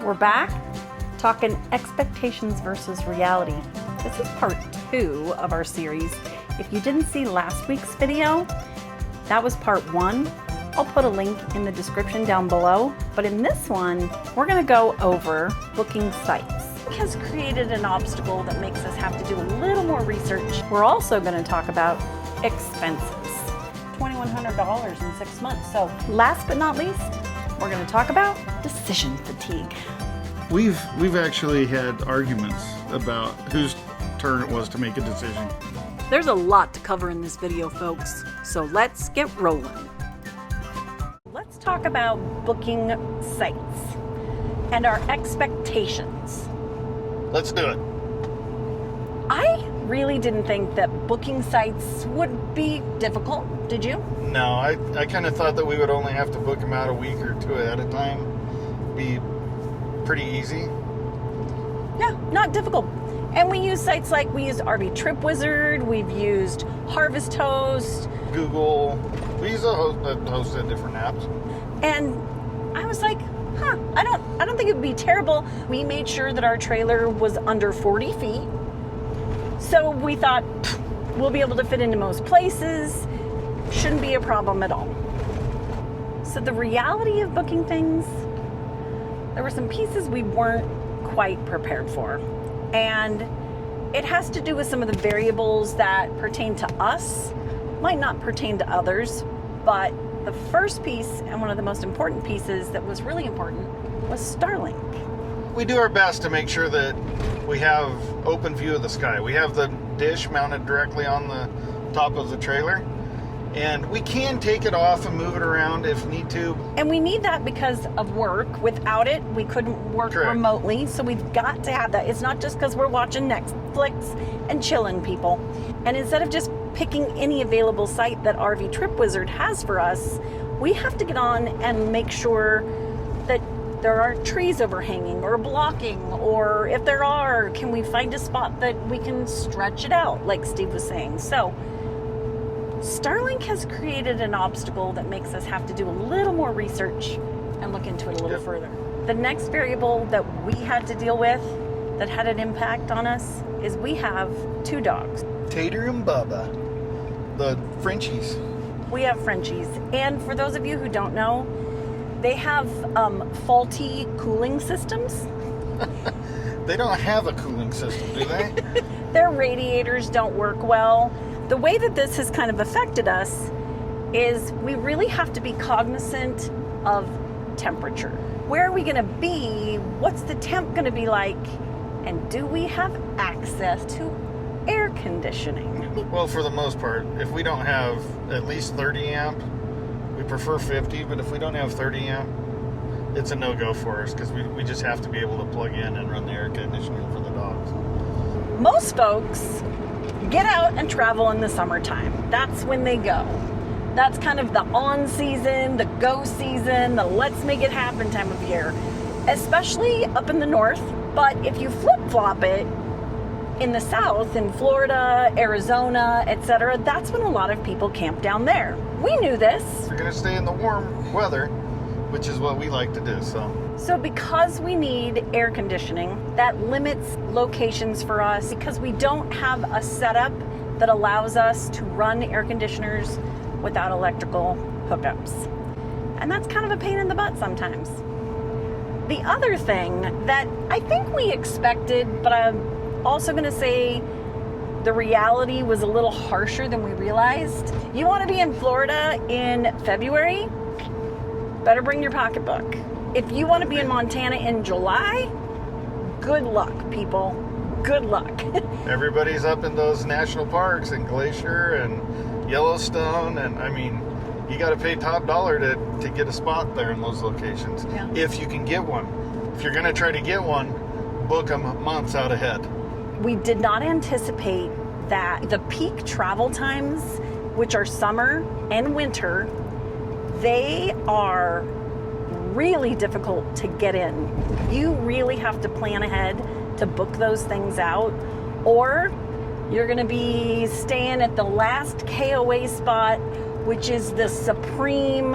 We're back talking expectations versus reality. This is part 2 of our series. If you didn't see last week's video, that was part 1. I'll put a link in the description down below. But in this one, we're going to go over booking sites. It has created an obstacle that makes us have to do a little more research. We're also going to talk about expenses. $2,100 in 6 months. So last but not least, we're going to talk about decision fatigue. We've actually had arguments about whose turn it was to make a decision. There's a lot to cover in this video, folks, so let's get rolling. Let's talk about booking sites and our expectations. Let's do it. I really didn't think that booking sites would be difficult, did you? No, I kind of thought that we would only have to book them out a week or 2 at a time. Be pretty easy. Yeah, not difficult. And we use sites like, we used RV Trip Wizard, we've used Harvest Host, Google. We use a host of different apps. And I was like, I don't think it would be terrible. We made sure that our trailer was under 40 feet. So we thought we'll be able to fit into most places. Shouldn't be a problem at all. So the reality of booking things, there were some pieces we weren't quite prepared for. And it has to do with some of the variables that pertain to us, might not pertain to others, but the first piece and one of the most important pieces that was really important was Starlink. We do our best to make sure that we have open view of the sky. We have the dish mounted directly on the top of the trailer, and we can take it off and move it around if need to. And we need that because of work. Without it, we couldn't work Correct. remotely, so we've got to have that. It's not just because we're watching Netflix and chilling, people. And instead of just picking any available site that RV Trip Wizard has for us, we have to get on and make sure that there aren't trees overhanging or blocking, or if there are, can we find a spot that we can stretch it out, like Steve was saying. So Starlink has created an obstacle that makes us have to do a little more research and look into it a little further. The next variable that we had to deal with that had an impact on us is we have 2 dogs. Tater and Bubba, the Frenchies. We have Frenchies. And for those of you who don't know, they have faulty cooling systems. They don't have a cooling system, do they? Their radiators don't work well. The way that this has kind of affected us is we really have to be cognizant of temperature. Where are we going to be? What's the temp going to be like? And do we have access to air conditioning? Well, for the most part, if we don't have at least 30 amp, we prefer 50, but if we don't have 30 amp, it's a no-go for us because we just have to be able to plug in and run the air conditioning for the dogs. Most folks get out and travel in the summertime. That's when they go. That's kind of the on season, the go season, the let's make it happen time of year, especially up in the north. But if you flip-flop it in the south, in Florida, Arizona, etc., that's when a lot of people camp down there. We knew this. We're going to stay in the warm weather, which is what we like to do. So because we need air conditioning, that limits locations for us because we don't have a setup that allows us to run air conditioners without electrical hookups. And that's kind of a pain in the butt sometimes. The other thing that I think we expected, but I'm also going to say the reality was a little harsher than we realized. You want to be in Florida in February? Better bring your pocketbook. If you want to be in Montana in July, good luck, people. Good luck. Everybody's up in those national parks and Glacier and Yellowstone, and I mean, you got to pay top dollar to get a spot there in those locations. Yeah. If you can get one. If you're going to try to get one, book them months out ahead. We did not anticipate that the peak travel times, which are summer and winter, they are really difficult to get in. You really have to plan ahead to book those things out, or you're going to be staying at the last KOA spot, which is the supreme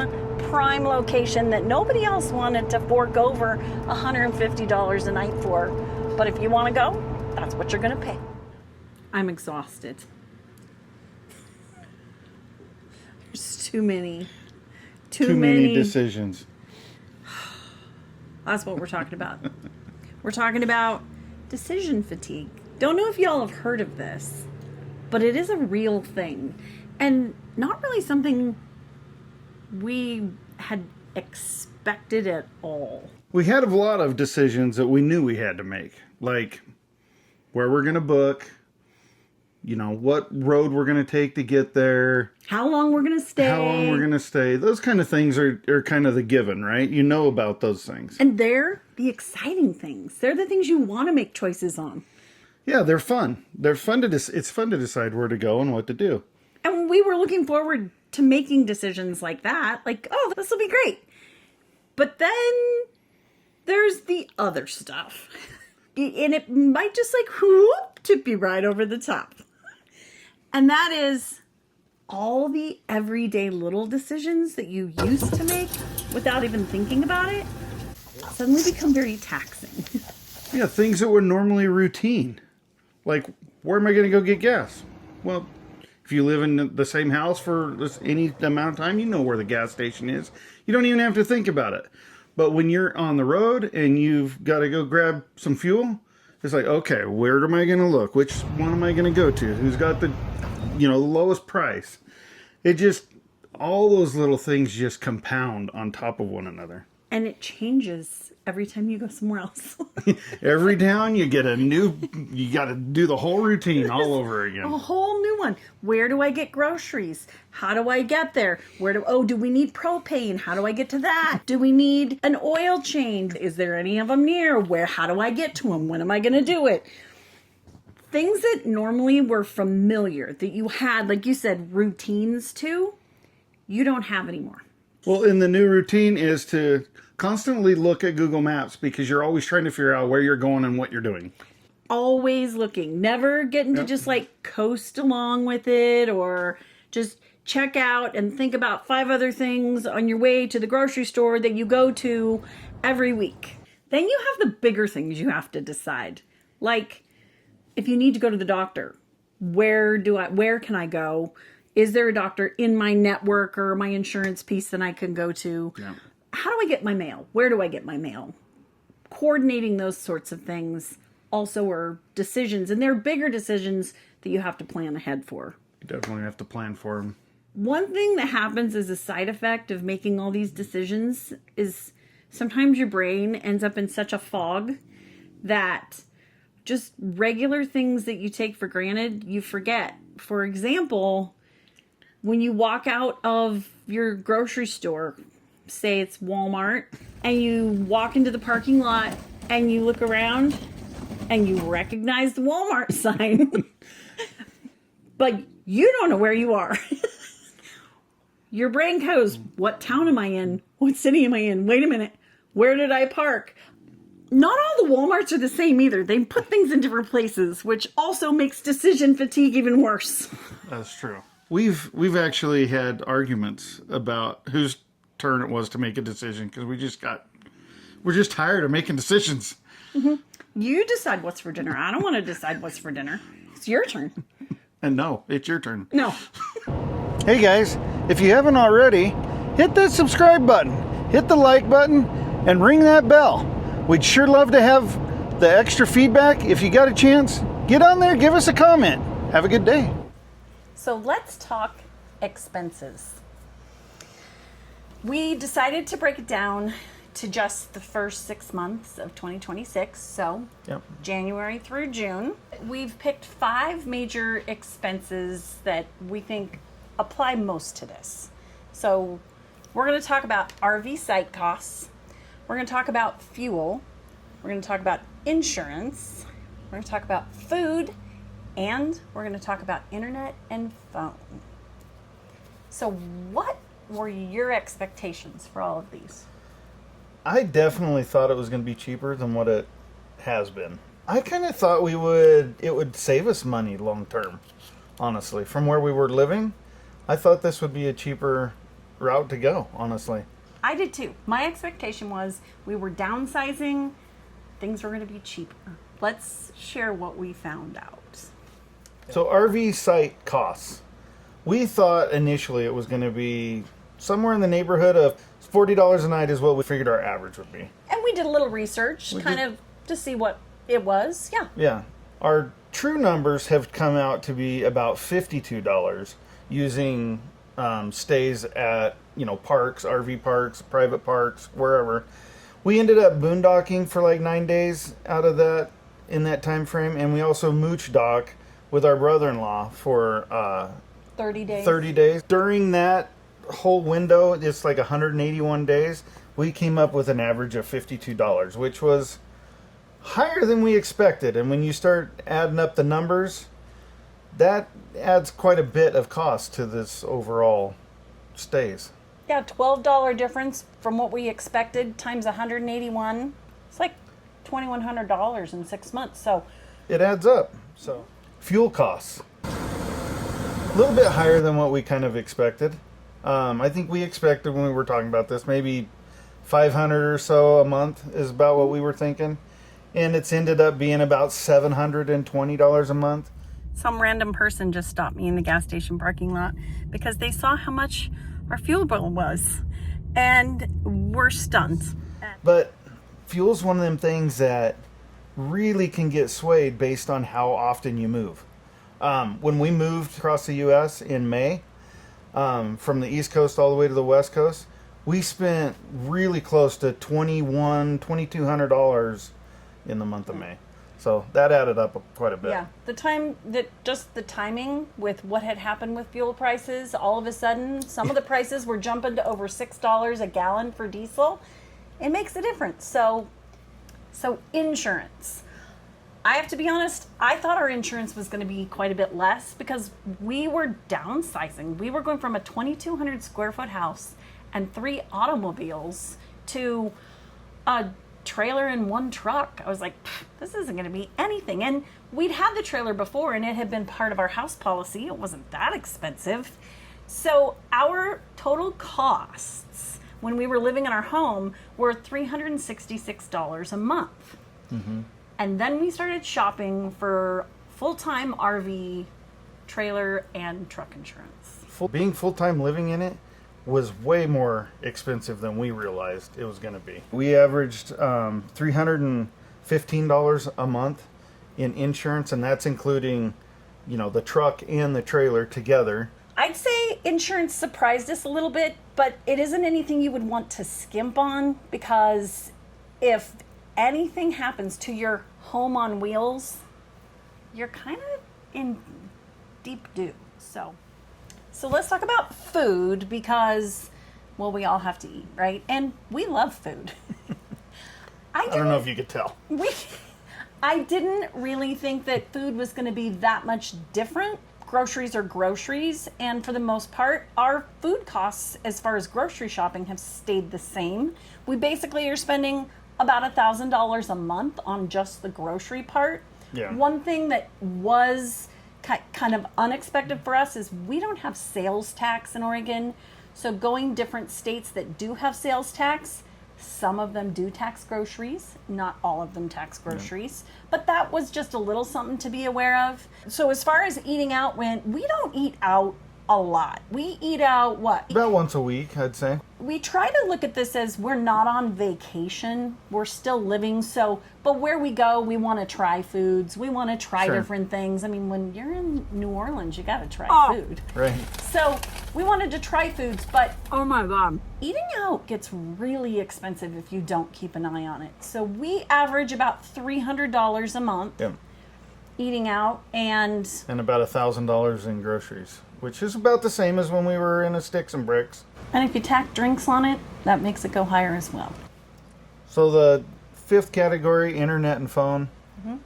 prime location that nobody else wanted to fork over $150 a night for. But if you want to go, that's what you're going to pay. I'm exhausted. There's too many decisions. That's what we're talking about. We're talking about decision fatigue. Don't know if y'all have heard of this, but it is a real thing. And not really something we had expected at all. We had a lot of decisions that we knew we had to make. Like where we're going to book, what road we're going to take to get there. How long we're going to stay. Those kind of things are kind of the given, right? You know about those things. And they're the exciting things. They're the things you want to make choices on. Yeah, they're fun. It's fun to decide where to go and what to do. And we were looking forward to making decisions like that. Like, oh, this will be great. But then there's the other stuff. And it might just tip you right over the top. And that is all the everyday little decisions that you used to make without even thinking about it suddenly become very taxing. Yeah, things that were normally routine. Like, where am I going to go get gas? Well, if you live in the same house for any amount of time, you know where the gas station is. You don't even have to think about it. But when you're on the road and you've got to go grab some fuel, it's like, okay, where am I going to look? Which one am I going to go to? Who's got the lowest price? All those little things just compound on top of one another. And it changes every time you go somewhere else. Every town you got to do the whole routine all over again. A whole new one. Where do I get groceries? How do I get there? Do we need propane? How do I get to that? Do we need an oil change? Is there any of them near? How do I get to them? When am I going to do it? Things that normally were familiar, that you had, like you said, routines to, you don't have anymore. Well, and the new routine is to constantly look at Google Maps because you're always trying to figure out where you're going and what you're doing. Always looking. Never getting to just coast along with it or just check out and think about 5 other things on your way to the grocery store that you go to every week. Then you have the bigger things you have to decide. Like, if you need to go to the doctor, where can I go? Is there a doctor in my network or my insurance piece that I can go to? Yeah. How do I get my mail? Where do I get my mail? Coordinating those sorts of things also are decisions, and they're bigger decisions that you have to plan ahead for. You definitely have to plan for them. One thing that happens as a side effect of making all these decisions is sometimes your brain ends up in such a fog that just regular things that you take for granted, you forget. For example, when you walk out of your grocery store, say it's Walmart, and you walk into the parking lot and you look around and you recognize the Walmart sign, but you don't know where you are. Your brain goes, what town am I in? What city am I in? Wait a minute. Where did I park? Not all the Walmarts are the same either. They put things in different places, which also makes decision fatigue even worse. That's true. We've actually had arguments about whose turn it was to make a decision because we're just tired of making decisions. Mm-hmm. You decide what's for dinner. I don't want to decide what's for dinner. It's your turn. And no, it's your turn. No. Hey guys, if you haven't already, hit that subscribe button, hit the like button, and ring that bell. We'd sure love to have the extra feedback. If you got a chance, get on there, give us a comment. Have a good day. So let's talk expenses. We decided to break it down to just the first 6 months of 2026, so January through June. We've picked 5 major expenses that we think apply most to this. So we're going to talk about RV site costs. We're going to talk about fuel. We're going to talk about insurance. We're going to talk about food. And we're going to talk about internet and phone. So what were your expectations for all of these? I definitely thought it was going to be cheaper than what it has been. I kind of thought it would save us money long term, honestly. From where we were living, I thought this would be a cheaper route to go, honestly. I did too. My expectation was we were downsizing, things were going to be cheaper. Let's share what we found out. So RV site costs. We thought initially it was going to be somewhere in the neighborhood of $40 a night is what we figured our average would be. And we did a little research of to see what it was. Yeah. Yeah. Our true numbers have come out to be about $52 using stays at, parks, RV parks, private parks, wherever. We ended up boondocking for like 9 days out of that in that time frame, and we also mooch dock with our brother-in-law for 30 days. 30 days. During that whole window, it's like 181 days, we came up with an average of $52, which was higher than we expected. And when you start adding up the numbers, that adds quite a bit of cost to this overall stays. Yeah, $12 difference from what we expected times 181. It's like $2,100 in 6 months. So it adds up. So fuel costs, a little bit higher than what we kind of expected. I think we expected when we were talking about this, maybe $500 or so a month is about what we were thinking. And it's ended up being about $720 a month. Some random person just stopped me in the gas station parking lot because they saw how much our fuel bill was and were stunned. But fuel's one of them things that really can get swayed based on how often you move. When we moved across the U.S. in May, from the East Coast all the way to the West Coast, we spent really close to $2,200 in the month of May. So that added up quite a bit. Yeah, the timing with what had happened with fuel prices, all of a sudden, some of the prices were jumping to over $6 a gallon for diesel. It makes a difference. So insurance. I have to be honest, I thought our insurance was going to be quite a bit less because we were downsizing. We were going from a 2,200 square foot house and 3 automobiles to a trailer and 1 truck. I was like, this isn't going to be anything. And we'd had the trailer before and it had been part of our house policy. It wasn't that expensive. So our total costs when we were living in our home were $366 a month. Mm-hmm. And then we started shopping for full-time RV, trailer, and truck insurance. Being full-time living in it was way more expensive than we realized it was going to be. We averaged $315 a month in insurance, and that's including, the truck and the trailer together. I'd say insurance surprised us a little bit, but it isn't anything you would want to skimp on because if anything happens to your home on wheels, you're kind of in deep doo. So let's talk about food because, well, we all have to eat, right? And we love food. I don't know if you could tell. I didn't really think that food was going to be that much different. Groceries are groceries, and for the most part, our food costs as far as grocery shopping have stayed the same. We basically are spending about $1,000 a month on just the grocery part. Yeah. One thing that was kind of unexpected for us is we don't have sales tax in Oregon. So going different states that do have sales tax, some of them do tax groceries, not all of them tax groceries. Yeah. But that was just a little something to be aware of. So as far as eating out went, we don't eat out a lot. We eat out what? About once a week, I'd say. We try to look at this as we're not on vacation. We're still living. But where we go, we want to try foods. We want to try different things. I mean, when you're in New Orleans, you got to try food. Right. So we wanted to try foods, but oh my God, eating out gets really expensive if you don't keep an eye on it. So we average about $300 a month eating out and about $1,000 in groceries, which is about the same as when we were in a Sticks and Bricks. And if you tack drinks on it, that makes it go higher as well. So the 5th category, internet and phone. Mm-hmm.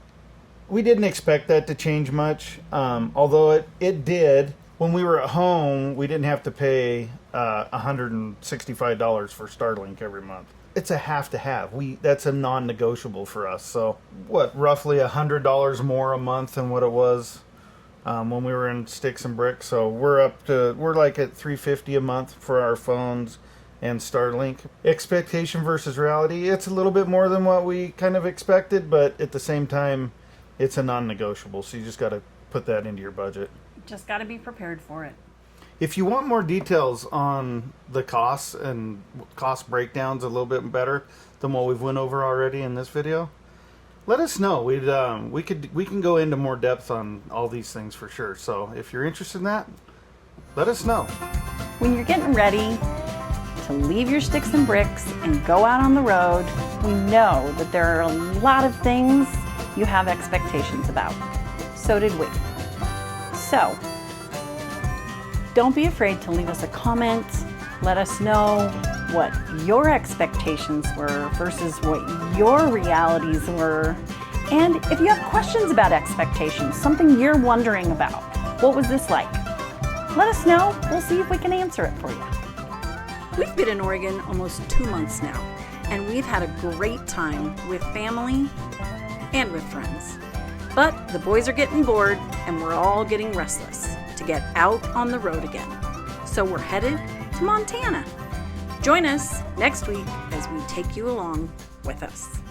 We didn't expect that to change much, although it did. When we were at home, we didn't have to pay $165 for Starlink every month. It's a have to have. That's a non-negotiable for us. So roughly $100 more a month than what it was when we were in Sticks and Bricks. So we're like at $350 a month for our phones and Starlink. Expectation versus reality, it's a little bit more than what we kind of expected, but at the same time, it's a non-negotiable, so you just got to put that into your budget. Just got to be prepared for it. If you want more details on the costs and cost breakdowns a little bit better than what we've went over already in this video, let us know. We can go into more depth on all these things for sure. So if you're interested in that, let us know. When you're getting ready to leave your sticks and bricks and go out on the road, we know that there are a lot of things you have expectations about. So did we. So don't be afraid to leave us a comment. Let us know what your expectations were versus what your realities were. And if you have questions about expectations, something you're wondering about, what was this like? Let us know. We'll see if we can answer it for you. We've been in Oregon almost 2 months now, and we've had a great time with family and with friends. But the boys are getting bored, and we're all getting restless to get out on the road again. So we're headed to Montana. Join us next week as we take you along with us.